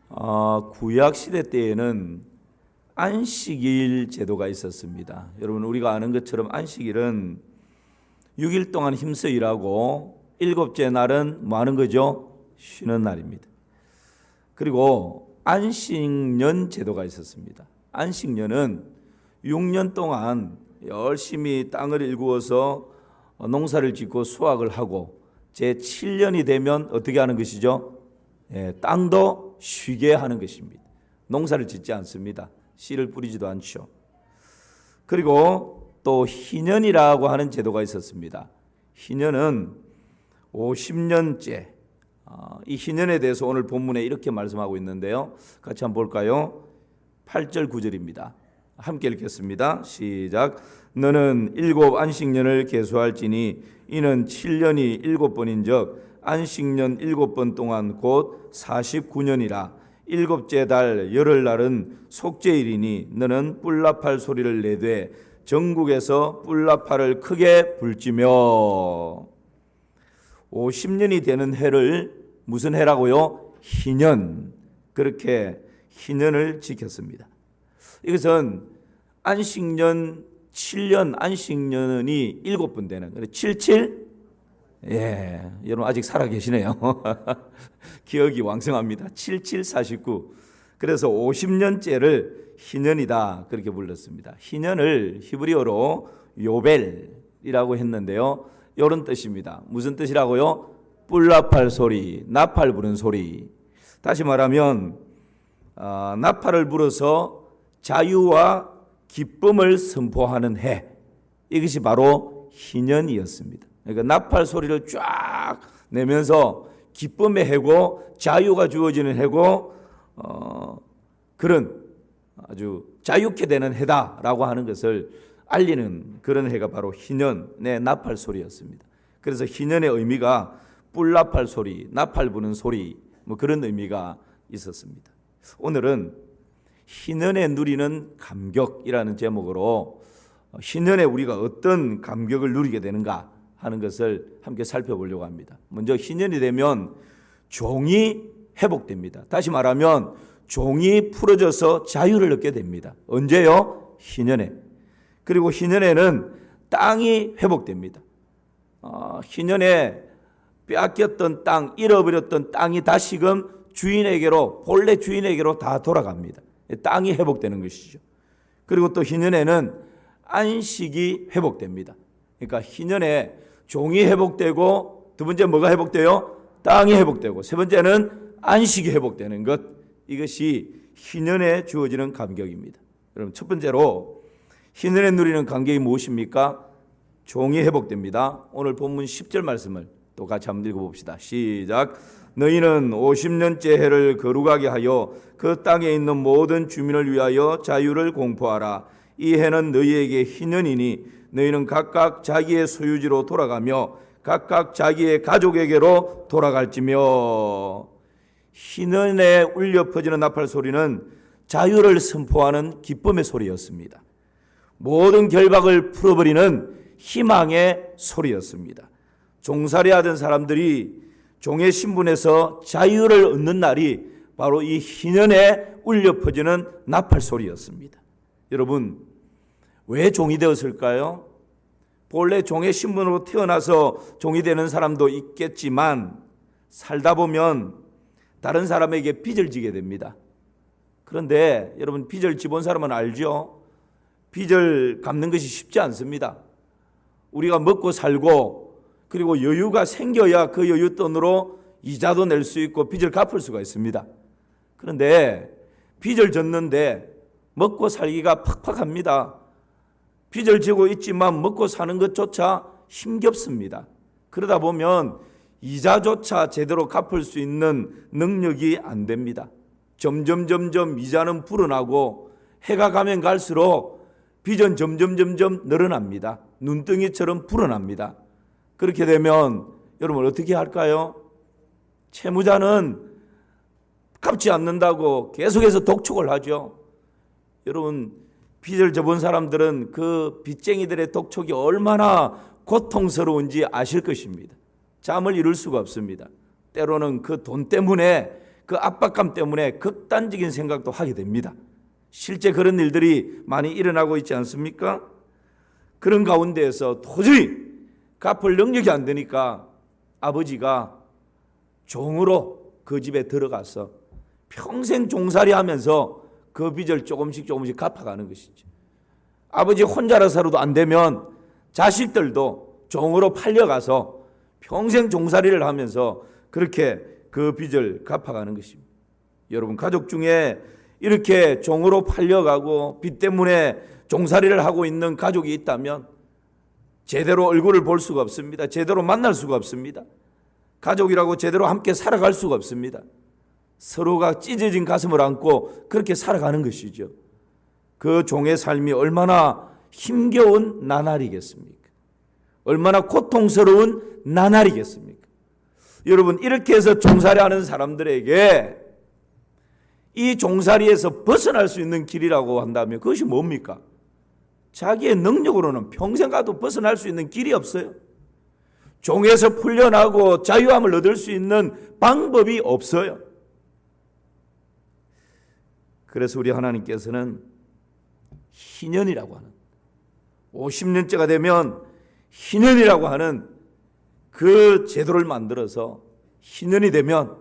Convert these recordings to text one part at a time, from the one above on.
구약 시대 때에는 안식일 제도가 있었습니다. 여러분, 우리가 아는 것처럼 안식일은 6일 동안 힘써 일하고 일곱째 날은 뭐 하는 거죠? 쉬는 날입니다. 그리고 안식년 제도가 있었습니다. 안식년은 6년 동안 열심히 땅을 일구어서 농사를 짓고 수확을 하고 제7년이 되면 어떻게 하는 것이죠? 땅도 쉬게 하는 것입니다. 농사를 짓지 않습니다. 씨를 뿌리지도 않죠. 그리고 또 희년이라고 하는 제도가 있었습니다. 희년은 50년째. 이 희년에 대해서 오늘 본문에 이렇게 말씀하고 있는데요. 같이 한번 볼까요? 8절 9절입니다. 함께 읽겠습니다. 시작. 너는 7 안식년을 계수할지니 이는 7년이 7번인즉 안식년 7번 동안 곧 49년이라. 일곱째 달 열흘날은 속죄일이니 너는 뿔나팔 소리를 내되 전국에서 뿔나팔을 크게 불지며. 50년이 되는 해를 무슨 해라고요? 희년. 그렇게 희년을 지켰습니다. 이것은 안식년 7년, 안식년이 7번 되는 거예요. 77? 여러분 아직 살아 계시네요. 기억이 왕성합니다. 77, 49. 그래서 50년째를 희년이다 그렇게 불렀습니다. 희년을 히브리어로 요벨이라고 했는데요. 이런 뜻입니다. 무슨 뜻이라고요? 뿔나팔 소리, 나팔 부는 소리. 다시 말하면 나팔을 불어서 자유와 기쁨을 선포하는 해. 이것이 바로 희년이었습니다. 그러니까 나팔 소리를 쫙 내면서 기쁨의 해고 자유가 주어지는 해고 그런 아주 자유케 되는 해다라고 하는 것을 알리는 그런 해가 바로 희년의 나팔 소리였습니다. 그래서 희년의 의미가 뿔나팔 소리, 나팔 부는 소리 뭐 그런 의미가 있었습니다. 오늘은 희년에 누리는 감격이라는 제목으로 희년에 우리가 어떤 감격을 누리게 되는가 하는 것을 함께 살펴보려고 합니다. 먼저 희년이 되면 종이 회복됩니다. 다시 말하면 종이 풀어져서 자유를 얻게 됩니다. 언제요? 희년에. 그리고 희년에는 땅이 회복됩니다. 희년에 빼앗겼던 땅, 잃어버렸던 땅이 다시금 주인에게로, 본래 주인에게로 다 돌아갑니다. 땅이 회복되는 것이죠. 그리고 또 희년에는 안식이 회복됩니다. 그러니까 희년에 종이 회복되고 두 번째 뭐가 회복돼요? 땅이 회복되고 세 번째는 안식이 회복되는 것. 이것이 희년에 주어지는 감격입니다. 여러분 첫 번째로 희년에 누리는 감격이 무엇입니까? 종이 회복됩니다. 오늘 본문 10절 말씀을 또 같이 한번 읽어봅시다. 시작. 너희는 50년째 해를 거룩하게 하여 그 땅에 있는 모든 주민을 위하여 자유를 공포하라. 이 해는 너희에게 희년이니 너희는 각각 자기의 소유지로 돌아가며 각각 자기의 가족에게로 돌아갈지며. 희년에 울려 퍼지는 나팔 소리는 자유를 선포하는 기쁨의 소리였습니다. 모든 결박을 풀어버리는 희망의 소리였습니다. 종살이하던 사람들이 종의 신분에서 자유를 얻는 날이 바로 이 희년에 울려 퍼지는 나팔 소리였습니다. 여러분 왜 종이 되었을까요? 본래 종의 신분으로 태어나서 종이 되는 사람도 있겠지만 살다 보면 다른 사람에게 빚을 지게 됩니다. 그런데 여러분 빚을 지본 사람은 알죠? 빚을 갚는 것이 쉽지 않습니다. 우리가 먹고 살고 그리고 여유가 생겨야 그 여유 돈으로 이자도 낼 수 있고 빚을 갚을 수가 있습니다. 그런데 빚을 졌는데 먹고 살기가 팍팍합니다. 빚을 지고 있지만 먹고 사는 것조차 힘겹습니다. 그러다 보면 이자조차 제대로 갚을 수 있는 능력이 안 됩니다. 점점 이자는 불어나고 해가 가면 갈수록 빚은 점점 늘어납니다. 눈덩이처럼 불어납니다. 그렇게 되면 여러분 어떻게 할까요? 채무자는 갚지 않는다고 계속해서 독촉을 하죠. 여러분 빚을 져본 사람들은 그 빚쟁이들의 독촉이 얼마나 고통스러운지 아실 것입니다. 잠을 이룰 수가 없습니다. 때로는 그 돈 때문에 그 압박감 때문에 극단적인 생각도 하게 됩니다. 실제 그런 일들이 많이 일어나고 있지 않습니까? 그런 가운데에서 도저히 갚을 능력이 안 되니까 아버지가 종으로 그 집에 들어가서 평생 종살이 하면서 그 빚을 조금씩 갚아가는 것이죠. 아버지 혼자라서도 안 되면 자식들도 종으로 팔려가서 평생 종살이를 하면서 그렇게 그 빚을 갚아가는 것입니다. 여러분, 가족 중에 이렇게 종으로 팔려가고 빚 때문에 종살이를 하고 있는 가족이 있다면 제대로 얼굴을 볼 수가 없습니다. 제대로 만날 수가 없습니다. 가족이라고 제대로 함께 살아갈 수가 없습니다. 서로가 찢어진 가슴을 안고 그렇게 살아가는 것이죠. 그 종의 삶이 얼마나 힘겨운 나날이겠습니까? 얼마나 고통스러운 나날이겠습니까? 여러분, 이렇게 해서 종살이하는 사람들에게 이 종살이에서 벗어날 수 있는 길이라고 한다면 그것이 뭡니까? 자기의 능력으로는 평생 가도 벗어날 수 있는 길이 없어요. 종에서 풀려나고 자유함을 얻을 수 있는 방법이 없어요. 그래서 우리 하나님께서는 희년이라고 하는 50년째가 되면 희년이라고 하는 그 제도를 만들어서 희년이 되면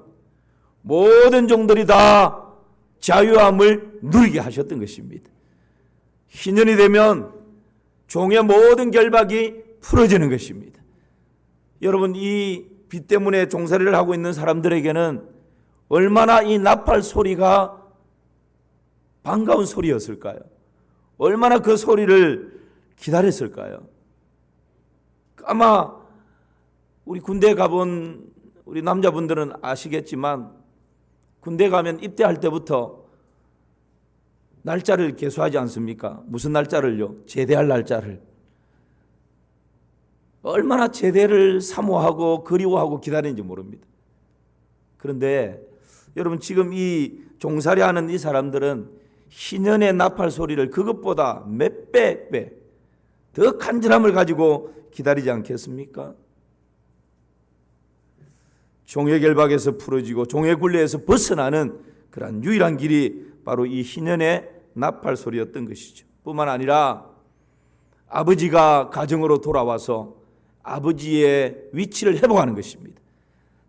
모든 종들이 다 자유함을 누리게 하셨던 것입니다. 희년이 되면 종의 모든 결박이 풀어지는 것입니다. 여러분, 이 빚 때문에 종살이를 하고 있는 사람들에게는 얼마나 이 나팔 소리가 반가운 소리였을까요? 얼마나 그 소리를 기다렸을까요? 아마 우리 군대 가본 우리 남자분들은 아시겠지만 군대 가면 입대할 때부터 날짜를 계수하지 않습니까? 무슨 날짜를요? 제대할 날짜를. 얼마나 제대를 사모하고 그리워하고 기다리는지 모릅니다. 그런데 여러분, 지금 이 종살이하는 이 사람들은 희년의 나팔 소리를 그것보다 몇백 배 더 간절함을 가지고 기다리지 않겠습니까? 종의 결박에서 풀어지고 종의 굴레에서 벗어나는 그러한 유일한 길이 바로 이 희년의 나팔 소리였던 것이죠. 뿐만 아니라 아버지가 가정으로 돌아와서 아버지의 위치를 회복하는 것입니다.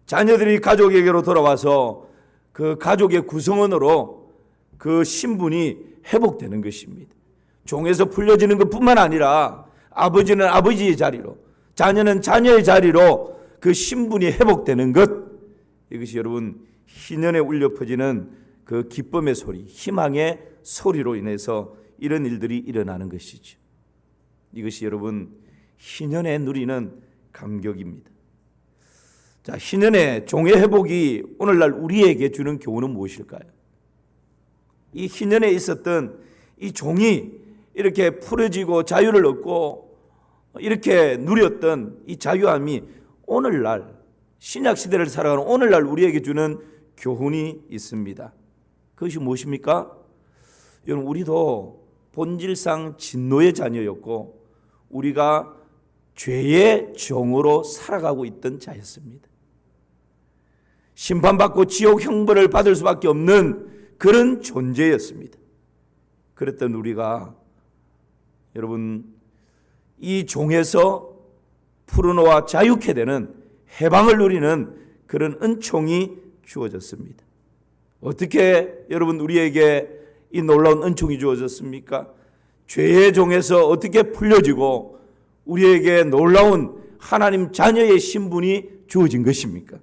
자녀들이 가족에게로 돌아와서 그 가족의 구성원으로 그 신분이 회복되는 것입니다. 종에서 풀려지는 것뿐만 아니라 아버지는 아버지의 자리로, 자녀는 자녀의 자리로 그 신분이 회복되는 것, 이것이 여러분 희년에 울려 퍼지는 그 기쁨의 소리, 희망의 소리로 인해서 이런 일들이 일어나는 것이죠. 이것이 여러분 희년에 누리는 감격입니다. 자, 희년의 종의 회복이 오늘날 우리에게 주는 교훈은 무엇일까요? 이 희년에 있었던 이 종이 이렇게 풀어지고 자유를 얻고 이렇게 누렸던 이 자유함이 오늘날 신약 시대를 살아가는 오늘날 우리에게 주는 교훈이 있습니다. 그것이 무엇입니까? 여러분, 우리도 본질상 진노의 자녀였고 우리가 죄의 종으로 살아가고 있던 자였습니다. 심판받고 지옥 형벌을 받을 수밖에 없는 그런 존재였습니다. 그랬던 우리가 여러분 이 종에서 풀어놓아 자유케 되는 해방을 누리는 그런 은총이 주어졌습니다. 어떻게 여러분 우리에게 이 놀라운 은총이 주어졌습니까? 죄의 종에서 어떻게 풀려지고 우리에게 놀라운 하나님 자녀의 신분이 주어진 것입니까?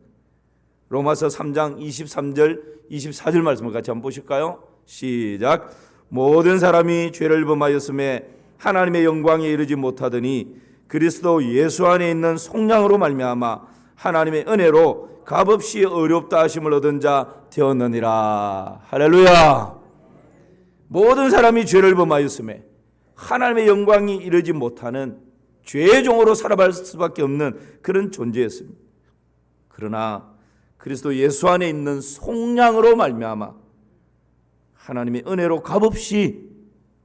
로마서 3장 23절 24절 말씀을 같이 한번 보실까요? 시작. 모든 사람이 죄를 범하였음에 하나님의 영광에 이르지 못하더니 그리스도 예수 안에 있는 속량으로 말미암아 하나님의 은혜로 값없이 어렵다 하심을 얻은 자 되었느니라. 할렐루야. 모든 사람이 죄를 범하였음에 하나님의 영광이 이르지 못하는 죄의 종으로 살아갈 수밖에 없는 그런 존재였습니다. 그러나 그리스도 예수 안에 있는 속량으로 말미암아 하나님의 은혜로 값없이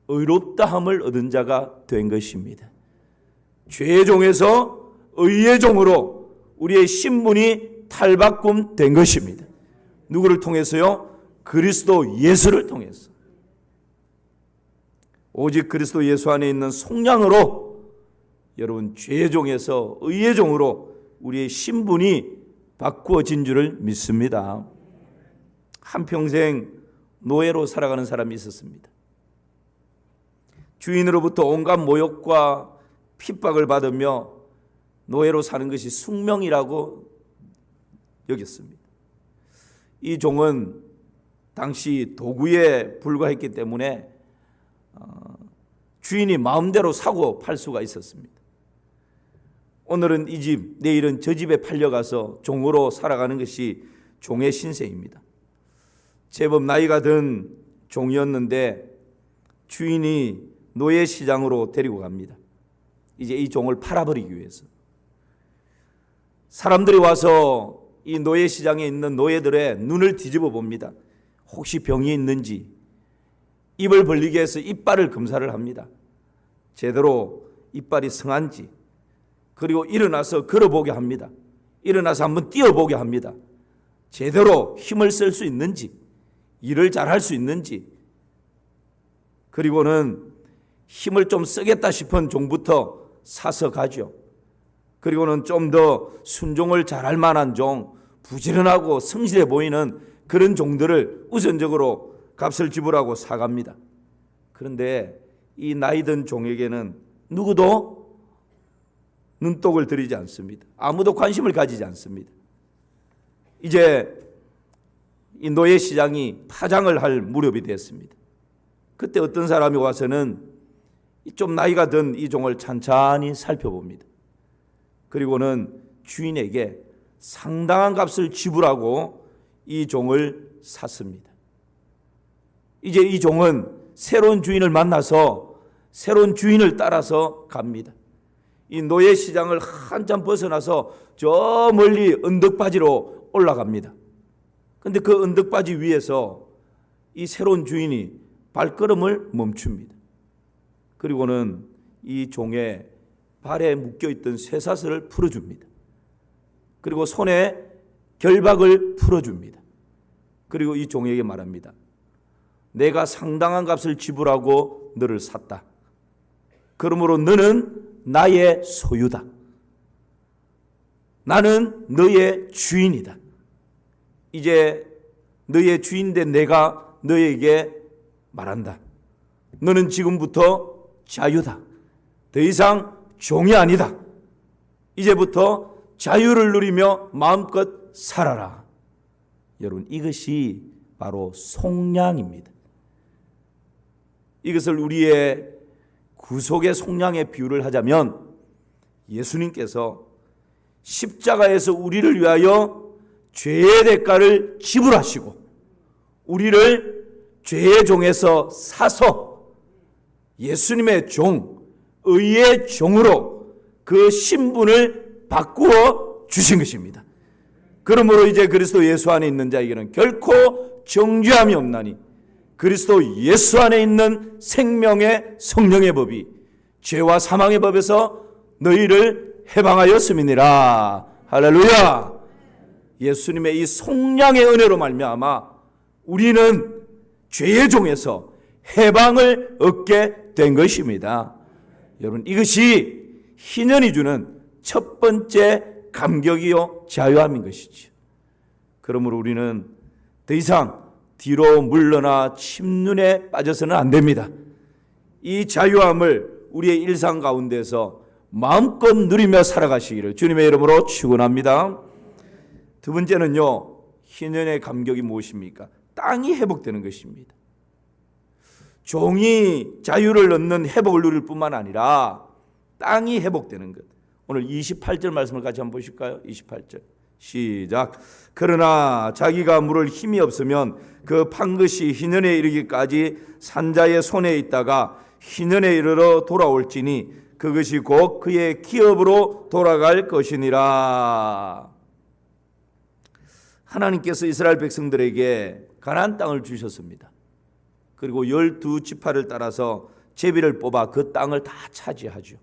의롭다함을 얻은 자가 된 것입니다. 죄의 종에서 의의 종으로 우리의 신분이 탈바꿈된 것입니다. 누구를 통해서요? 그리스도 예수를 통해서. 오직 그리스도 예수 안에 있는 속량으로 여러분 죄의 종에서 의의 종으로 우리의 신분이 바꾸어진 줄을 믿습니다. 한평생 노예로 살아가는 사람이 있었습니다. 주인으로부터 온갖 모욕과 핍박을 받으며 노예로 사는 것이 숙명이라고 여겼습니다. 이 종은 당시 도구에 불과했기 때문에 주인이 마음대로 사고 팔 수가 있었습니다. 오늘은 이 집, 내일은 저 집에 팔려가서 종으로 살아가는 것이 종의 신세입니다. 제법 나이가 든 종이었는데 주인이 노예 시장으로 데리고 갑니다. 이제 이 종을 팔아버리기 위해서. 사람들이 와서 이 노예 시장에 있는 노예들의 눈을 뒤집어 봅니다. 혹시 병이 있는지, 입을 벌리게 해서 이빨을 검사를 합니다. 제대로 이빨이 성한지, 그리고 일어나서 걸어보게 합니다. 일어나서 한번 뛰어보게 합니다. 제대로 힘을 쓸 수 있는지, 일을 잘할 수 있는지, 그리고는 힘을 좀 쓰겠다 싶은 종부터 사서 가죠. 그리고는 좀 더 순종을 잘할 만한 종, 부지런하고 성실해 보이는 그런 종들을 우선적으로 값을 지불하고 사갑니다. 그런데 이 나이든 종에게는 누구도 눈독을 들이지 않습니다. 아무도 관심을 가지지 않습니다. 이제 이 노예 시장이 파장을 할 무렵이 됐습니다. 그때 어떤 사람이 와서는 좀 나이가 든 이 종을 찬찬히 살펴봅니다. 그리고는 주인에게 상당한 값을 지불하고 이 종을 샀습니다. 이제 이 종은 새로운 주인을 만나서 새로운 주인을 따라서 갑니다. 이 노예 시장을 한참 벗어나서 저 멀리 언덕바지로 올라갑니다. 그런데 그 언덕바지 위에서 이 새로운 주인이 발걸음을 멈춥니다. 그리고는 이 종의 발에 묶여있던 쇠사슬을 풀어줍니다. 그리고 손에 결박을 풀어줍니다. 그리고 이 종에게 말합니다. 내가 상당한 값을 지불하고 너를 샀다. 그러므로 너는 나의 소유다. 나는 너의 주인이다. 이제 너의 주인된 내가 너에게 말한다. 너는 지금부터 자유다. 더 이상 종이 아니다. 이제부터 자유를 누리며 마음껏 살아라. 여러분, 이것이 바로 속량입니다. 이것을 우리의 구속의 속량에 비유를 하자면 예수님께서 십자가에서 우리를 위하여 죄의 대가를 지불하시고 우리를 죄의 종에서 사서 예수님의 종, 의의 종으로 그 신분을 바꾸어 주신 것입니다. 그러므로 이제 그리스도 예수 안에 있는 자에게는 결코 정죄함이 없나니 그리스도 예수 안에 있는 생명의 성령의 법이 죄와 사망의 법에서 너희를 해방하였음이니라. 할렐루야. 예수님의 이 속량의 은혜로 말미암아 우리는 죄의 종에서 해방을 얻게 된 것입니다. 여러분, 이것이 희년이 주는 첫 번째 감격이요 자유함인 것이죠. 그러므로 우리는 더 이상 뒤로 물러나 침륜에 빠져서는 안 됩니다. 이 자유함을 우리의 일상 가운데서 마음껏 누리며 살아가시기를 주님의 이름으로 축원합니다. 두 번째는요, 희년의 감격이 무엇입니까? 땅이 회복되는 것입니다. 종이 자유를 얻는 회복을 누릴 뿐만 아니라 땅이 회복되는 것. 오늘 28절 말씀을 같이 한번 보실까요? 28절 시작. 그러나 자기가 물을 힘이 없으면 그 판 것이 희년에 이르기까지 산자의 손에 있다가 희년에 이르러 돌아올지니 그것이 곧 그의 기업으로 돌아갈 것이니라. 하나님께서 이스라엘 백성들에게 가나안 땅을 주셨습니다. 그리고 12지파를 따라서 제비를 뽑아 그 땅을 다 차지하죠.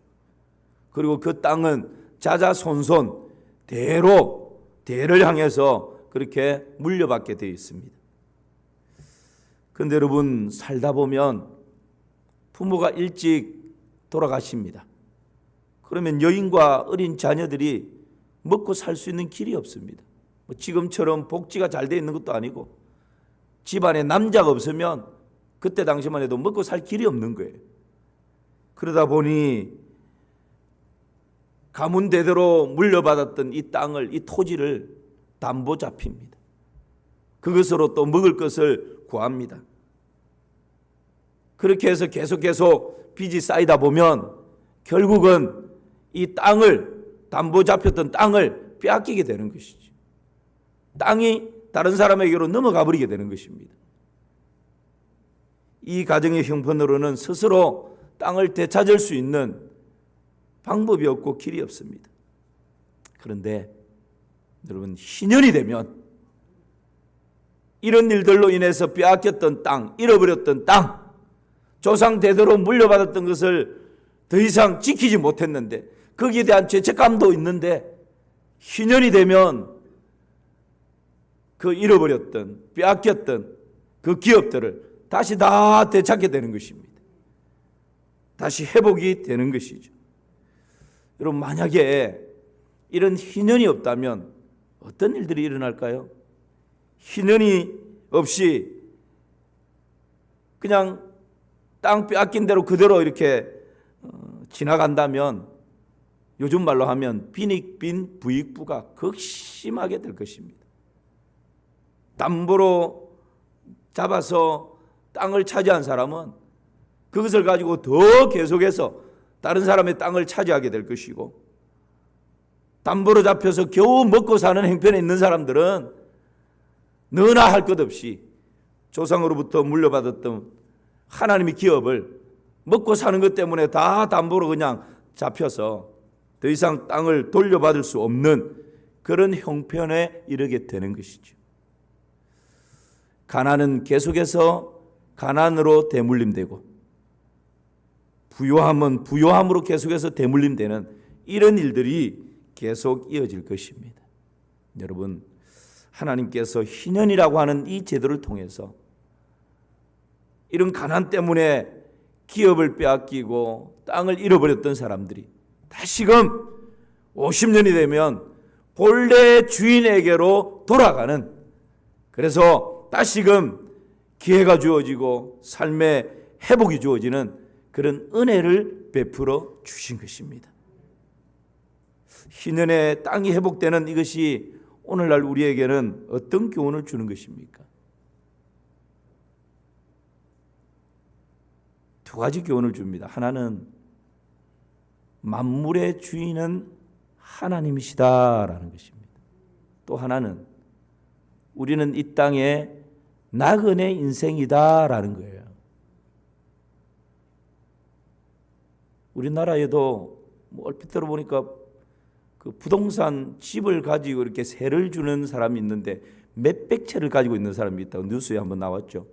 그리고 그 땅은 자자손손 대를 향해서 그렇게 물려받게 되어 있습니다. 그런데 여러분, 살다 보면 부모가 일찍 돌아가십니다. 그러면 여인과 어린 자녀들이 먹고 살 수 있는 길이 없습니다. 지금처럼 복지가 잘 되어 있는 것도 아니고 집안에 남자가 없으면 그때 당시만 해도 먹고 살 길이 없는 거예요. 그러다 보니 가문 대대로 물려받았던 이 땅을, 이 토지를 담보 잡힙니다. 그것으로 또 먹을 것을 구합니다. 그렇게 해서 계속 빚이 쌓이다 보면 결국은 이 땅을, 담보 잡혔던 땅을 빼앗기게 되는 것이죠. 땅이 다른 사람에게로 넘어가 버리게 되는 것입니다. 이 가정의 형편으로는 스스로 땅을 되찾을 수 있는 방법이 없고 길이 없습니다. 그런데 여러분, 희년이 되면 이런 일들로 인해서 빼앗겼던 땅, 잃어버렸던 땅, 조상 대대로 물려받았던 것을 더 이상 지키지 못했는데 거기에 대한 죄책감도 있는데 희년이 되면 그 잃어버렸던, 빼앗겼던 그 기업들을 다시 다 되찾게 되는 것입니다. 다시 회복이 되는 것이죠. 여러분, 만약에 이런 희년이 없다면 어떤 일들이 일어날까요? 희년이 없이 그냥 땅 빼앗긴 대로 그대로 이렇게 지나간다면 요즘 말로 하면 빈익빈 부익부가 극심하게 될 것입니다. 담보로 잡아서 땅을 차지한 사람은 그것을 가지고 더 계속해서 다른 사람의 땅을 차지하게 될 것이고, 담보로 잡혀서 겨우 먹고 사는 형편에 있는 사람들은 너나 할 것 없이 조상으로부터 물려받았던 하나님의 기업을 먹고 사는 것 때문에 다 담보로 그냥 잡혀서 더 이상 땅을 돌려받을 수 없는 그런 형편에 이르게 되는 것이죠. 가난은 계속해서 가난으로 대물림되고 부요함은 부요함으로 계속해서 대물림되는 이런 일들이 계속 이어질 것입니다. 여러분, 하나님께서 희년이라고 하는 이 제도를 통해서 이런 가난 때문에 기업을 빼앗기고 땅을 잃어버렸던 사람들이 다시금 50년이 되면 본래 주인에게로 돌아가는, 그래서 다시금 기회가 주어지고 삶의 회복이 주어지는 그런 은혜를 베풀어 주신 것입니다. 희년의 땅이 회복되는 이것이 오늘날 우리에게는 어떤 교훈을 주는 것입니까? 두 가지 교훈을 줍니다. 하나는 만물의 주인은 하나님이시다라는 것입니다. 또 하나는 우리는 이 땅에 나그네 인생이다라는 거예요. 우리나라에도 얼핏 들어보니까 그 부동산 집을 가지고 이렇게 세를 주는 사람이 있는데 몇백 채를 가지고 있는 사람이 있다고 뉴스에 한번 나왔죠.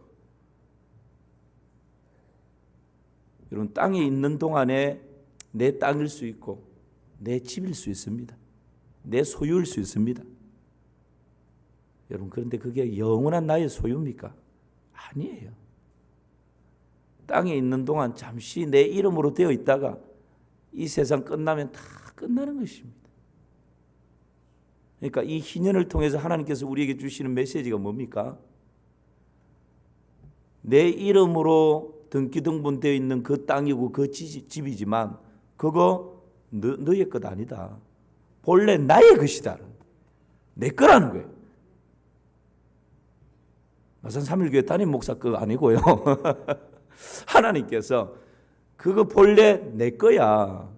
여러분, 땅에 있는 동안에 내 땅일 수 있고 내 집일 수 있습니다. 내 소유일 수 있습니다. 여러분, 그런데 그게 영원한 나의 소유입니까? 아니에요. 땅에 있는 동안 잠시 내 이름으로 되어 있다가 이 세상 끝나면 다 끝나는 것입니다. 그러니까 이 희년을 통해서 하나님께서 우리에게 주시는 메시지가 뭡니까? 내 이름으로 등기등본되어 있는 그 땅이고 그 집이지만 그거 너의 것 아니다. 본래 나의 것이다. 내 거라는 거예요. 마산 3일교회 담임 목사 거 아니고요. 하나님께서 그거 본래 내 거야.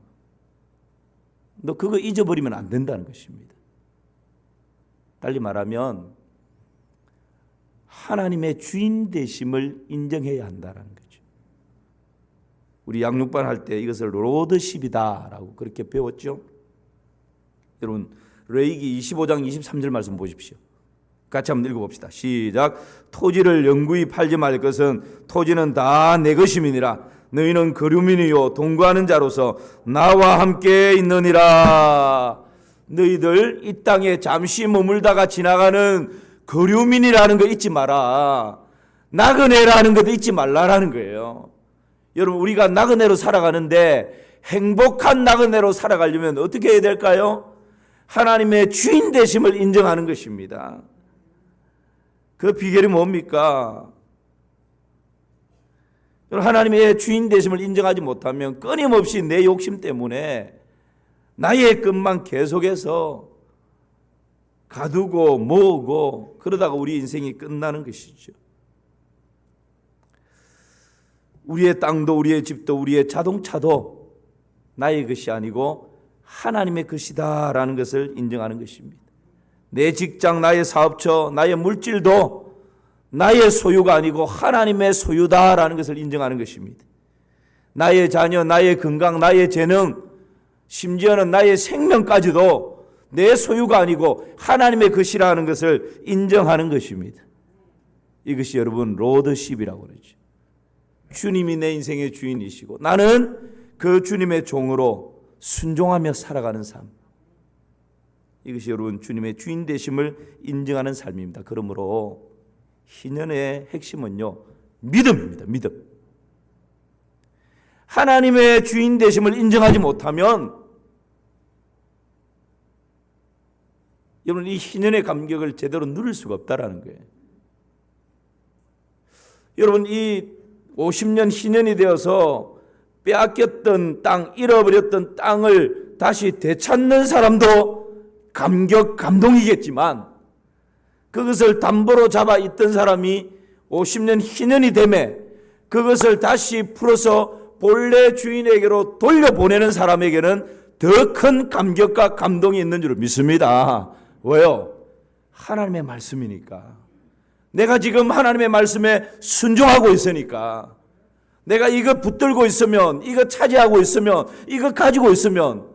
너 그거 잊어버리면 안 된다는 것입니다. 달리 말하면 하나님의 주인 되심을 인정해야 한다는 거죠. 우리 양육반 할 때 이것을 로드십이다라고 그렇게 배웠죠. 여러분, 레위기 25장 23절 말씀 보십시오. 같이 한번 읽어봅시다. 시작. 토지를 영구히 팔지 말 것은 토지는 다 내 것임이니라. 너희는 거류민이요 동거하는 자로서 나와 함께 있느니라. 너희들 이 땅에 잠시 머물다가 지나가는 거류민이라는 거 잊지 마라. 나그네라는 것도 잊지 말라라는 거예요. 여러분, 우리가 나그네로 살아가는데 행복한 나그네로 살아가려면 어떻게 해야 될까요? 하나님의 주인 되심을 인정하는 것입니다. 그 비결이 뭡니까? 하나님의 주인 되심을 인정하지 못하면 끊임없이 내 욕심 때문에 나의 것만 계속해서 가두고 모으고 그러다가 우리 인생이 끝나는 것이죠. 우리의 땅도 우리의 집도 우리의 자동차도 나의 것이 아니고 하나님의 것이다라는 것을 인정하는 것입니다. 내 직장, 나의 사업처, 나의 물질도 나의 소유가 아니고 하나님의 소유다라는 것을 인정하는 것입니다. 나의 자녀, 나의 건강, 나의 재능, 심지어는 나의 생명까지도 내 소유가 아니고 하나님의 것이라는 것을 인정하는 것입니다. 이것이 여러분 로드십이라고 그러죠. 주님이 내 인생의 주인이시고 나는 그 주님의 종으로 순종하며 살아가는 삶. 이것이 여러분 주님의 주인 되심을 인정하는 삶입니다. 그러므로 희년의 핵심은요, 믿음입니다. 믿음. 하나님의 주인 되심을 인정하지 못하면 여러분 이 희년의 감격을 제대로 누릴 수가 없다라는 거예요. 여러분 이 50년 희년이 되어서 빼앗겼던 땅, 잃어버렸던 땅을 다시 되찾는 사람도 감동이겠지만 그것을 담보로 잡아 있던 사람이 50년 희년이 되매 그것을 다시 풀어서 본래 주인에게로 돌려보내는 사람에게는 더 큰 감격과 감동이 있는 줄 믿습니다. 왜요? 하나님의 말씀이니까. 내가 지금 하나님의 말씀에 순종하고 있으니까. 내가 이거 붙들고 있으면, 이거 차지하고 있으면, 이거 가지고 있으면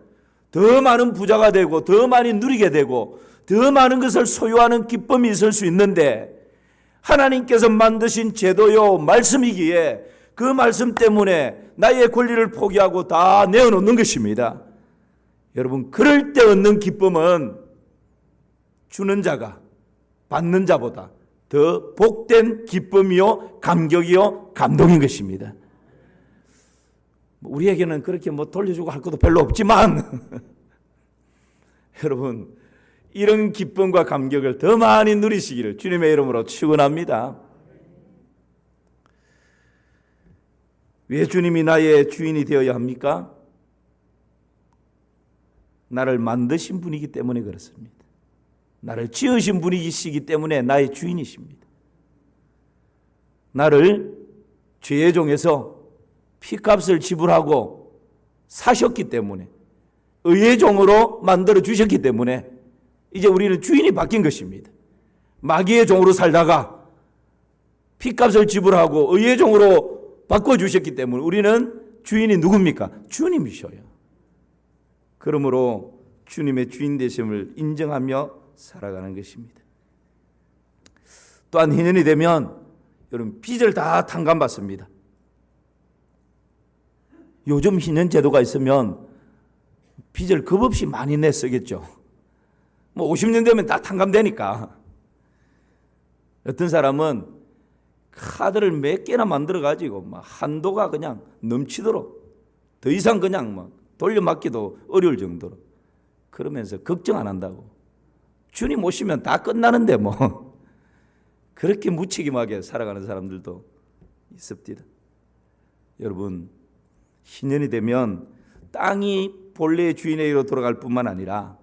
더 많은 부자가 되고 더 많이 누리게 되고 더 많은 것을 소유하는 기쁨이 있을 수 있는데 하나님께서 만드신 제도요 말씀이기에 그 말씀 때문에 나의 권리를 포기하고 다 내어놓는 것입니다. 여러분, 그럴 때 얻는 기쁨은 주는 자가 받는 자보다 더 복된 기쁨이요 감격이요 감동인 것입니다. 우리에게는 그렇게 돌려주고 할 것도 별로 없지만 여러분 이런 기쁨과 감격을 더 많이 누리시기를 주님의 이름으로 축원합니다. 왜 주님이 나의 주인이 되어야 합니까? 나를 만드신 분이기 때문에 그렇습니다. 나를 지으신 분이시기 때문에 나의 주인이십니다. 나를 죄의 종에서 피값을 지불하고 사셨기 때문에 의의 종으로 만들어 주셨기 때문에 이제 우리는 주인이 바뀐 것입니다. 마귀의 종으로 살다가 피값을 지불하고 의의 종으로 바꿔주셨기 때문에 우리는 주인이 누굽니까? 주님이셔요. 그러므로 주님의 주인 되심을 인정하며 살아가는 것입니다. 또한 희년이 되면 여러분 빚을 다 탕감받습니다. 요즘 희년 제도가 있으면 빚을 겁없이 많이 내 쓰겠죠. 50년 되면 다 탕감되니까. 어떤 사람은 카드를 몇 개나 만들어가지고 한도가 그냥 넘치도록 더 이상 그냥 돌려막기도 어려울 정도로 그러면서 걱정 안 한다고. 주님 오시면 다 끝나는데 그렇게 무책임하게 살아가는 사람들도 있습니다. 여러분, 희년이 되면 땅이 본래의 주인에게로 돌아갈 뿐만 아니라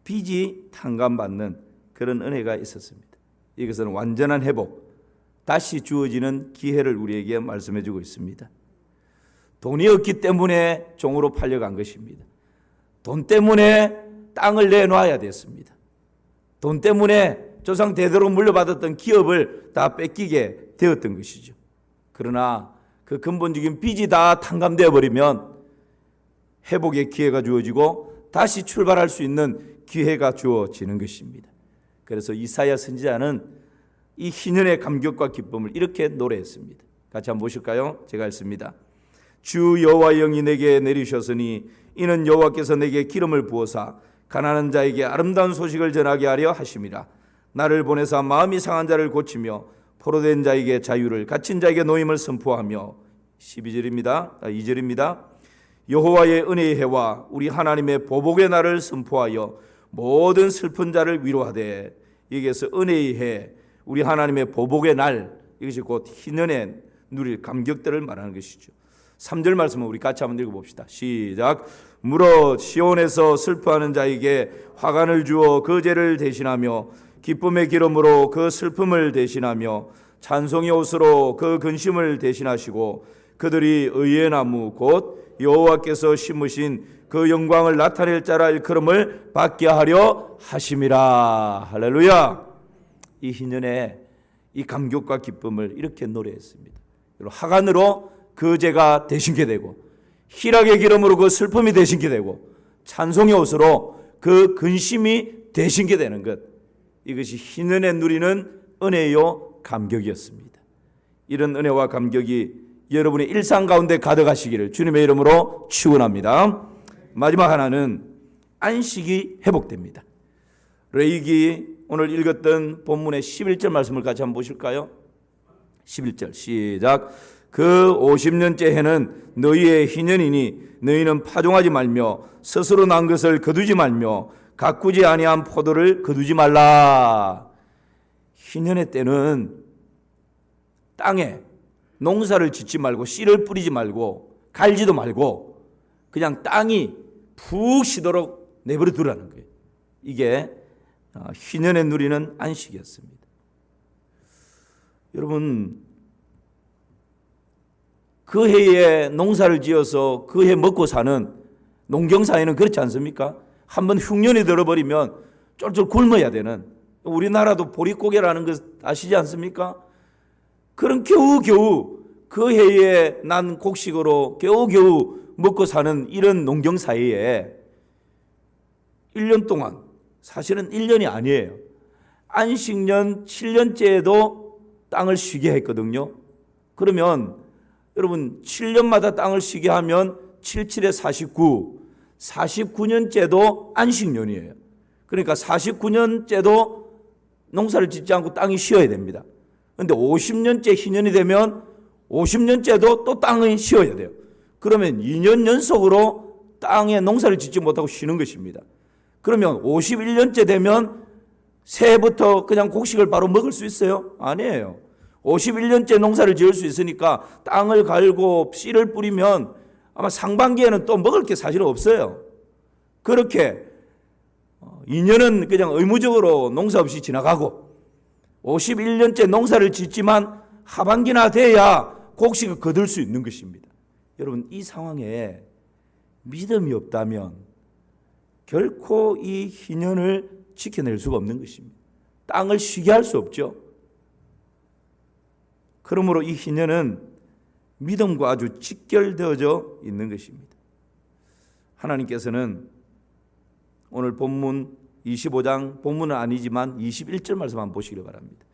빚이 탕감받는 그런 은혜가 있었습니다. 이것은 완전한 회복, 다시 주어지는 기회를 우리에게 말씀해 주고 있습니다. 돈이 없기 때문에 종으로 팔려간 것입니다. 돈 때문에 땅을 내놔야 됐습니다. 돈 때문에 조상 대대로 물려받았던 기업을 다 뺏기게 되었던 것이죠. 그러나 그 근본적인 빚이 다 탕감되어 버리면 회복의 기회가 주어지고 다시 출발할 수 있는 기회가 주어지는 것입니다. 그래서 이사야 선지자는 이 희년의 감격과 기쁨을 이렇게 노래했습니다. 같이 한번 보실까요? 제가 읽습니다. 주 여호와 영이 내게 내리셨으니 이는 여호와께서 내게 기름을 부어사 가난한 자에게 아름다운 소식을 전하게 하려 하심이라. 나를 보내사 마음이 상한 자를 고치며 포로된 자에게 자유를, 갇힌 자에게 노임을 선포하며 2절입니다. 여호와의 은혜의 해와 우리 하나님의 보복의 날을 선포하여 모든 슬픈 자를 위로하되. 여기에서 은혜의 해, 우리 하나님의 보복의 날, 이것이 곧 희년에 누릴 감격들을 말하는 것이죠. 3절 말씀을 우리 같이 한번 읽어봅시다. 시작. 물어 시온에서 슬퍼하는 자에게 화관을 주어 그 죄를 대신하며 기쁨의 기름으로 그 슬픔을 대신하며 찬송의 옷으로 그 근심을 대신하시고 그들이 의의 나무 곧 여호와께서 심으신 그 영광을 나타낼 자라 일컬음을 받게 하려 하심이라. 할렐루야. 이 희년에 이 감격과 기쁨을 이렇게 노래했습니다. 화관으로 그 죄가 대신케 되고, 희락의 기름으로 그 슬픔이 대신케 되고, 찬송의 옷으로 그 근심이 대신케 되는 것, 이것이 희년에 누리는 은혜요 감격이었습니다. 이런 은혜와 감격이 여러분의 일상 가운데 가득하시기를 주님의 이름으로 축원합니다. 마지막 하나는 안식이 회복됩니다. 레위기 오늘 읽었던 본문의 11절 말씀을 같이 한번 보실까요? 11절 시작. 그 50년째 해는 너희의 희년이니 너희는 파종하지 말며 스스로 난 것을 거두지 말며 가꾸지 아니한 포도를 거두지 말라. 희년의 때는 땅에 농사를 짓지 말고 씨를 뿌리지 말고 갈지도 말고 그냥 땅이 푹 쉬도록 내버려 두라는 거예요. 이게 희년에 누리는 안식이었습니다. 여러분, 그 해에 농사를 지어서 그 해 먹고 사는 농경사회는 그렇지 않습니까? 한번 흉년이 들어버리면 쫄쫄 굶어야 되는, 우리나라도 보릿고개라는 것 아시지 않습니까? 그런 겨우겨우 그 해에 난 곡식으로 겨우겨우 먹고 사는 이런 농경사회에 1년 동안, 사실은 1년이 아니에요, 안식년 7년째에도 땅을 쉬게 했거든요. 그러면 여러분 7년마다 땅을 쉬게 하면 77에 49, 49년째도 안식년이에요. 그러니까 49년째도 농사를 짓지 않고 땅이 쉬어야 됩니다. 그런데 50년째 희년이 되면 50년째도 또 땅이 쉬어야 돼요. 그러면 2년 연속으로 땅에 농사를 짓지 못하고 쉬는 것입니다. 그러면 51년째 되면 새해부터 그냥 곡식을 바로 먹을 수 있어요? 아니에요. 51년째 농사를 지을 수 있으니까 땅을 갈고 씨를 뿌리면 아마 상반기에는 또 먹을 게 사실은 없어요. 그렇게 2년은 그냥 의무적으로 농사 없이 지나가고 51년째 농사를 짓지만 하반기나 돼야 곡식을 거둘 수 있는 것입니다. 여러분, 이 상황에 믿음이 없다면 결코 이 희년을 지켜낼 수가 없는 것입니다. 땅을 쉬게 할 수 없죠. 그러므로 이 희년은 믿음과 아주 직결되어져 있는 것입니다. 하나님께서는 오늘 본문 25장, 본문은 아니지만 21절 말씀 한번 보시기 바랍니다.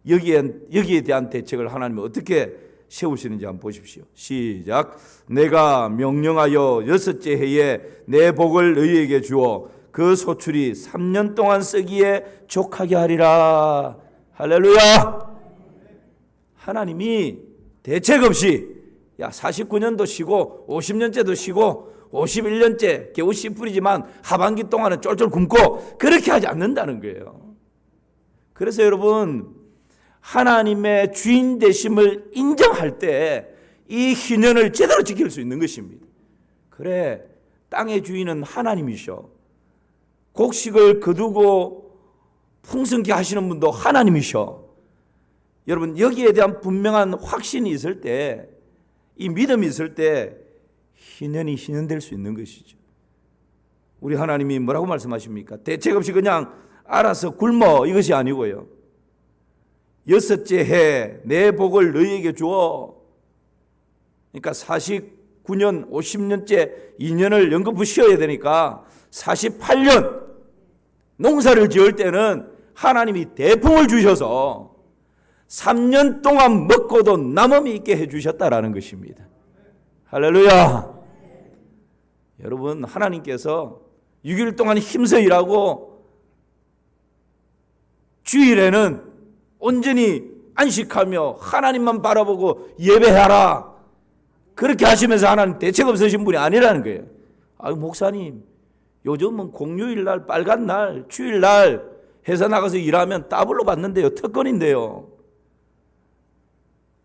여기에 대한 대책을 하나님이 어떻게 세우시는지 한번 보십시오. 시작. 내가 명령하여 6째 해에 내 복을 너희에게 주어 그 소출이 3년 동안 쓰기에 족하게 하리라. 할렐루야. 하나님이 대책 없이 49년도 쉬고 50년째도 쉬고 51년째 겨우 씨 뿌리지만 하반기 동안은 쫄쫄 굶고 그렇게 하지 않는다는 거예요. 그래서 여러분, 하나님의 주인 되심을 인정할 때 이 희년을 제대로 지킬 수 있는 것입니다. 그래, 땅의 주인은 하나님이셔. 곡식을 거두고 풍성케 하시는 분도 하나님이셔. 여러분, 여기에 대한 분명한 확신이 있을 때, 이 믿음이 있을 때 희년이 희년될 수 있는 것이죠. 우리 하나님이 뭐라고 말씀하십니까? 대책 없이 그냥 알아서 굶어, 이것이 아니고요. 6째 해 내 복을 너희에게 주어. 그러니까 49년 50년째 2년을 연거푸 쉬어야 되니까 48년 농사를 지을 때는 하나님이 대풍을 주셔서 3년 동안 먹고도 남음이 있게 해주셨다라는 것입니다. 할렐루야. 여러분, 하나님께서 6일 동안 힘써 일하고 주일에는 온전히 안식하며 하나님만 바라보고 예배하라. 그렇게 하시면서 하나님 대책 없으신 분이 아니라는 거예요. 목사님, 요즘은 공휴일날, 빨간 날, 주일날 회사 나가서 일하면 더블로 받는데요. 특권인데요.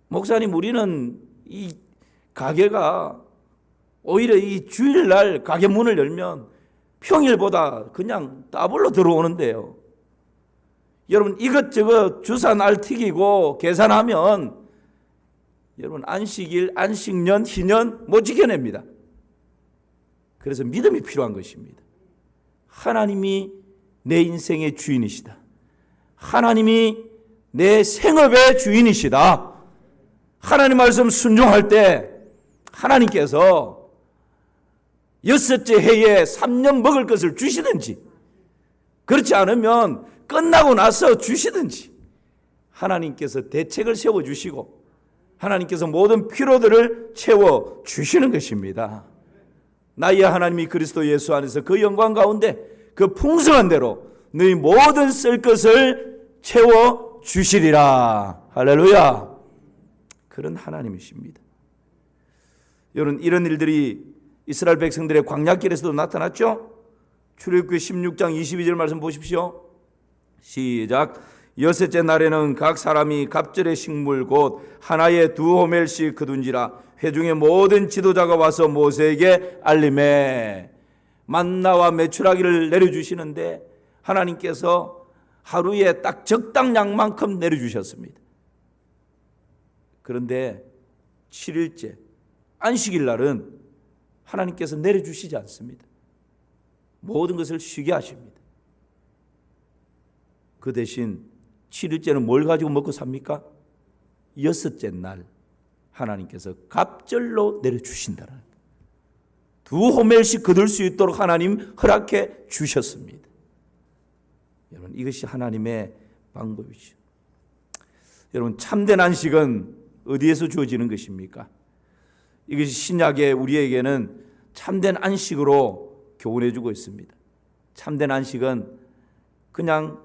목사님, 우리는 이 가게가 오히려 이 주일날 가게 문을 열면 평일보다 그냥 더블로 들어오는데요. 여러분, 이것저것 주사 날튀기고 계산하면 여러분 안식일, 안식년, 희년 못 지켜냅니다. 그래서 믿음이 필요한 것입니다. 하나님이 내 인생의 주인이시다. 하나님이 내 생업의 주인이시다. 하나님 말씀 순종할 때 하나님께서 6째 해에 3년 먹을 것을 주시든지, 그렇지 않으면 끝나고 나서 주시든지 하나님께서 대책을 세워주시고 하나님께서 모든 필요들을 채워주시는 것입니다. 나의 하나님이 그리스도 예수 안에서 그 영광 가운데 그 풍성한 대로 너희 모든 쓸 것을 채워주시리라. 할렐루야. 그런 하나님이십니다. 여러분, 이런 일들이 이스라엘 백성들의 광야길에서도 나타났죠. 출애굽기 16장 22절 말씀 보십시오. 시작. 6째 날에는 각 사람이 갑절의 식물 곧 하나에 2호멜씩 거둔지라. 회중의 모든 지도자가 와서 모세에게 알림해. 만나와 메추라기를 내려주시는데 하나님께서 하루에 딱 적당량만큼 내려주셨습니다. 그런데 7일째 안식일 날은 하나님께서 내려주시지 않습니다. 모든 것을 쉬게 하십니다. 그 대신 7일째는 뭘 가지고 먹고 삽니까? 6째 날 하나님께서 갑절로 내려주신다는, 2호멜씩 거둘 수 있도록 하나님 허락해 주셨습니다. 여러분, 이것이 하나님의 방법이죠. 여러분, 참된 안식은 어디에서 주어지는 것입니까? 이것이 신약에 우리에게는 참된 안식으로 교훈해 주고 있습니다. 참된 안식은 그냥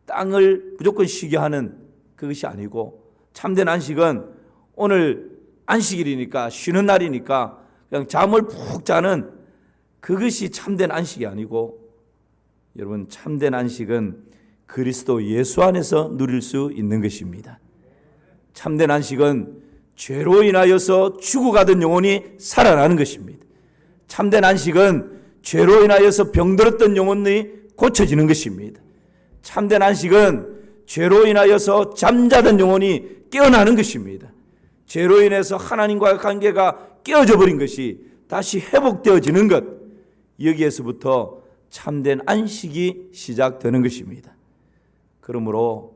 땅을 무조건 쉬게 하는 그것이 아니고, 참된 안식은 오늘 안식일이니까 쉬는 날이니까 그냥 잠을 푹 자는 그것이 참된 안식이 아니고, 여러분, 참된 안식은 그리스도 예수 안에서 누릴 수 있는 것입니다. 참된 안식은 죄로 인하여서 죽어가던 영혼이 살아나는 것입니다. 참된 안식은 죄로 인하여서 병들었던 영혼이 고쳐지는 것입니다. 참된 안식은 죄로 인하여서 잠자던 영혼이 깨어나는 것입니다. 죄로 인해서 하나님과의 관계가 깨어져 버린 것이 다시 회복되어지는 것, 여기에서부터 참된 안식이 시작되는 것입니다. 그러므로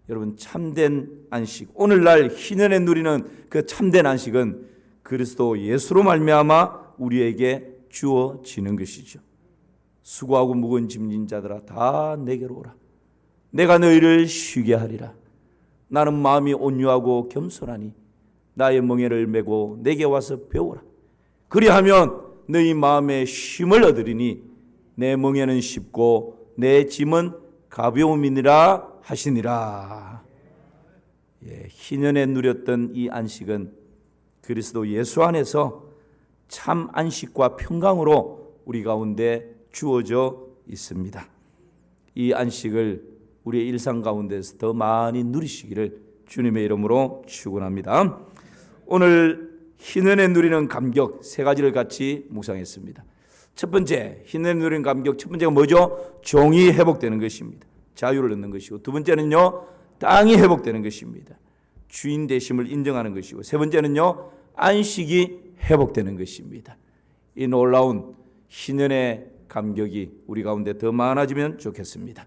여러분, 참된 안식, 오늘날 희년에 누리는 그 참된 안식은 그리스도 예수로 말미암아 우리에게 주어지는 것이죠. 수고하고 무거운 짐진 자들아 다 내게로 오라. 내가 너희를 쉬게 하리라. 나는 마음이 온유하고 겸손하니 나의 멍에를 메고 내게 와서 배우라. 그리하면 너희 마음에 쉼을 얻으리니 내 멍에는 쉽고 내 짐은 가벼움이니라 하시니라. 희년에 누렸던 이 안식은 그리스도 예수 안에서 참 안식과 평강으로 우리 가운데 주어져 있습니다. 이 안식을 우리의 일상 가운데서 더 많이 누리시기를 주님의 이름으로 축원합니다. 오늘 희년에 누리는 감격 세 가지를 같이 묵상했습니다. 첫 번째, 희년에 누리는 감격 첫 번째가 뭐죠? 종이 회복되는 것입니다. 자유를 얻는 것이고, 두 번째는요, 땅이 회복되는 것입니다. 주인 되심을 인정하는 것이고, 세 번째는요, 안식이 회복되는 것입니다. 이 놀라운 희년의 감격이 우리 가운데 더 많아지면 좋겠습니다.